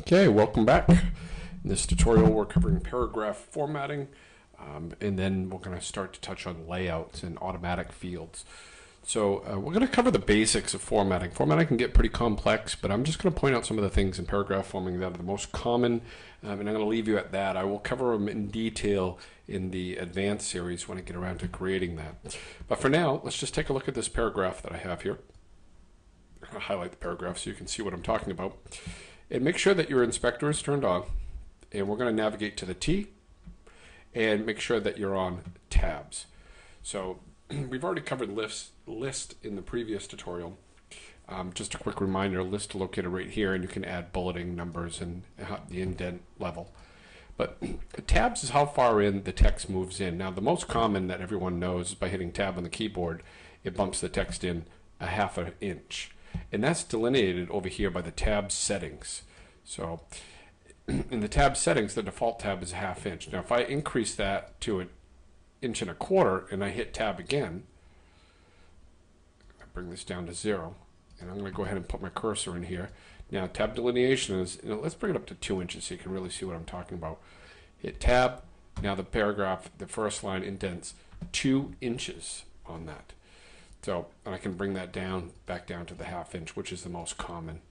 Okay, welcome back. In this tutorial, we're covering paragraph formatting, and then we're going to start to touch on layouts and automatic fields. So we're going to cover the basics of formatting. Formatting can get pretty complex, but I'm just going to point out some of the things in paragraph formatting that are the most common, and I'm going to leave you at that. I will cover them in detail in the advanced series when I get around to creating that. But for now, let's just take a look at this paragraph that I have here. I'll highlight the paragraph so you can see what I'm talking about. And make sure that your inspector is turned on, and we're going to navigate to the T and make sure that you're on tabs. So we've already covered list in the previous tutorial. Just a quick reminder, list located right here, and you can add bulleting numbers and the indent level. But tabs is how far in the text moves in. Now the most common that everyone knows is by hitting tab on the keyboard, it bumps the text in a half an inch. And that's delineated over here by the tab settings. So in the tab settings, the default tab is a ½ inch. Now if I increase that to 1.25 inches and I hit tab again, I bring this down to 0, and I'm going to go ahead and put my cursor in here. Now tab delineation is, let's bring it up to 2 inches so you can really see what I'm talking about. Hit tab, now the paragraph, the first line indents 2 inches on that. So, and I can bring that down, back down to the ½ inch, which is the most common.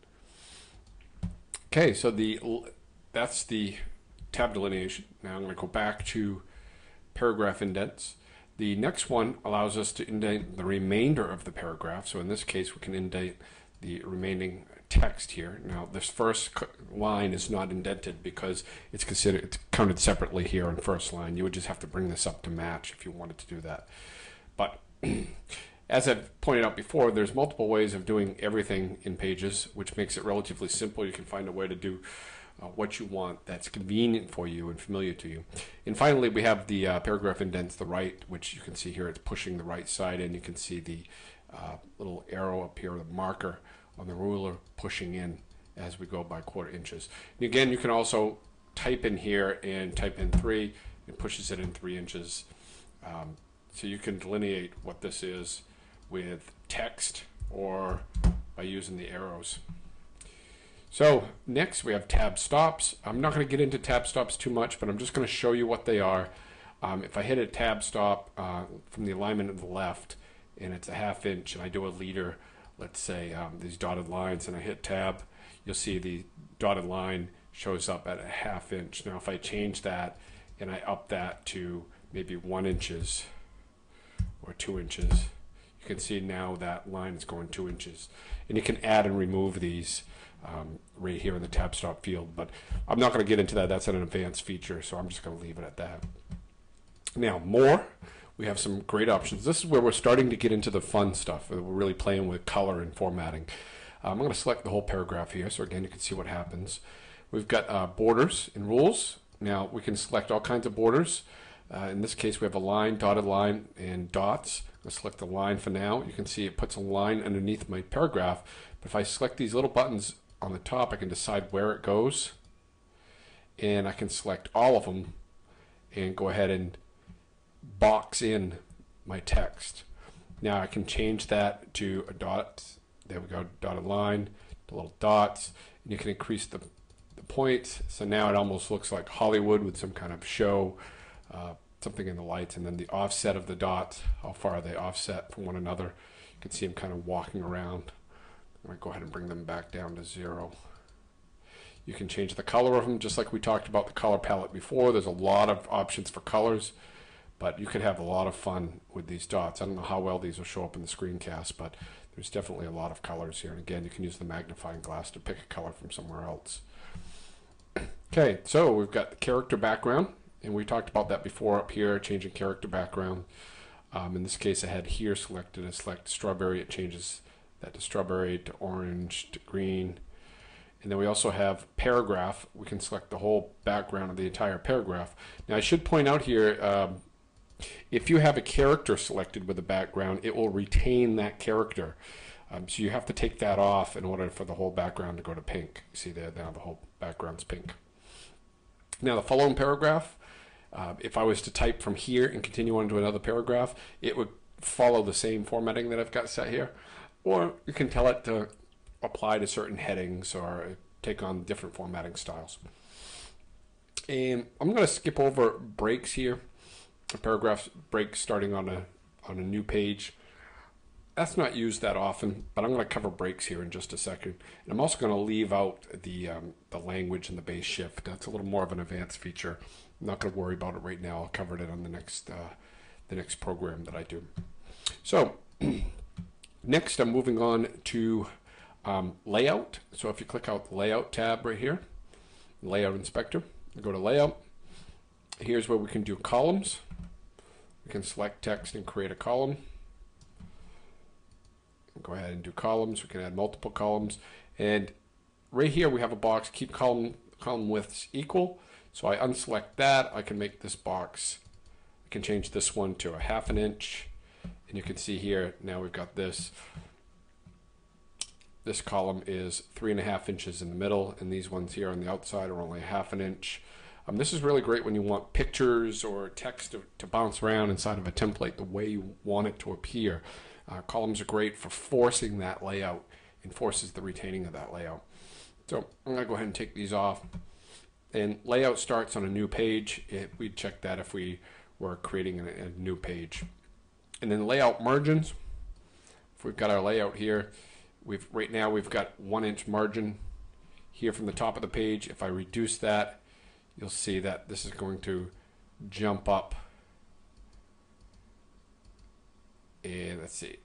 Okay, so that's the tab delineation. Now I'm going to go back to paragraph indents. The next one allows us to indent the remainder of the paragraph. So in this case, we can indent the remaining text here. Now this first line is not indented because it's counted separately here on first line. You would just have to bring this up to match if you wanted to do that. But as I've pointed out before, there's multiple ways of doing everything in Pages, which makes it relatively simple. You can find a way to do what you want that's convenient for you and familiar to you. And finally, we have the paragraph indents the right, which you can see here. It's pushing the right side in. You can see the little arrow up here, the marker on the ruler pushing in as we go by 1/4 inches. And again, you can also type in here and type in 3. It pushes it in 3 inches. So you can delineate what this is with text or by using the arrows. So next we have tab stops. I'm not going to get into tab stops too much, but I'm just going to show you what they are. If I hit a tab stop from the alignment of the left and it's a ½ inch and I do a leader, let's say these dotted lines, and I hit tab, you'll see the dotted line shows up at a ½ inch. Now if I change that and I up that to maybe 1 inch or 2 inches, you can see now that line is going 2 inches. And you can add and remove these right here in the tab stop field, but I'm not going to get into that. That's an advanced feature, so I'm just going to leave it at that. Now more, we have some great options. This is where we're starting to get into the fun stuff. We're really playing with color and formatting. I'm going to select the whole paragraph here, so again you can see what happens. We've got borders and rules. Now we can select all kinds of borders. In this case, we have a line, dotted line, and dots. I'll select the line for now. You can see it puts a line underneath my paragraph. But if I select these little buttons on the top, I can decide where it goes. And I can select all of them and go ahead and box in my text. Now I can change that to a dot. There we go, dotted line, the little dots. And you can increase the points. So now it almost looks like Hollywood with some kind of show. Something in the lights, and then the offset of the dots, how far they offset from one another. You can see them kind of walking around. I'm going to go ahead and bring them back down to 0. You can change the color of them, just like we talked about the color palette before. There's a lot of options for colors, but you could have a lot of fun with these dots. I don't know how well these will show up in the screencast, but there's definitely a lot of colors here. And again, you can use the magnifying glass to pick a color from somewhere else. Okay, so we've got the character background. And we talked about that before up here, changing character background. In this case, I had here selected and select strawberry. It changes that to strawberry, to orange, to green. And then we also have paragraph. We can select the whole background of the entire paragraph. Now I should point out here, if you have a character selected with a background, it will retain that character. So you have to take that off in order for the whole background to go to pink. You see there, now the whole background's pink. Now the following paragraph, if I was to type from here and continue on to another paragraph, it would follow the same formatting that I've got set here. Or you can tell it to apply to certain headings or take on different formatting styles. And I'm going to skip over breaks here, a paragraph break starting on a new page. That's not used that often, but I'm going to cover breaks here in just a second. And I'm also going to leave out the language and the base shift. That's a little more of an advanced feature. I'm not going to worry about it right now. I'll cover it on the next program that I do. So next, I'm moving on to layout. So if you click out the layout tab right here, layout inspector, go to layout. Here's where we can do columns. We can select text and create a column. Go ahead and do columns. We can add multiple columns. And right here we have a box, keep column widths equal. So I unselect that. I can make this box, I can change this one to a 1/2 inch. And you can see here, now we've got this. This column is 3.5 inches in the middle, and these ones here on the outside are only 1/2 inch. This is really great when you want pictures or text to bounce around inside of a template the way you want it to appear. Columns are great for forcing that layout and forces the retaining of that layout. So I'm going to go ahead and take these off. And layout starts on a new page. We'd check that if we were creating a new page. And then layout margins. If we've got our layout here, right now we've got 1 inch margin here from the top of the page. If I reduce that, you'll see that this is going to jump up. And let's see.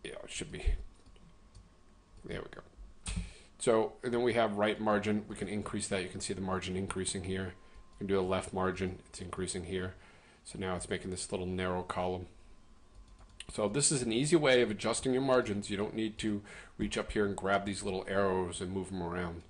Yeah, it should be. There we go. So, and then we have right margin. We can increase that. You can see the margin increasing here. We can do a left margin. It's increasing here. So now it's making this little narrow column. So this is an easy way of adjusting your margins. You don't need to reach up here and grab these little arrows and move them around.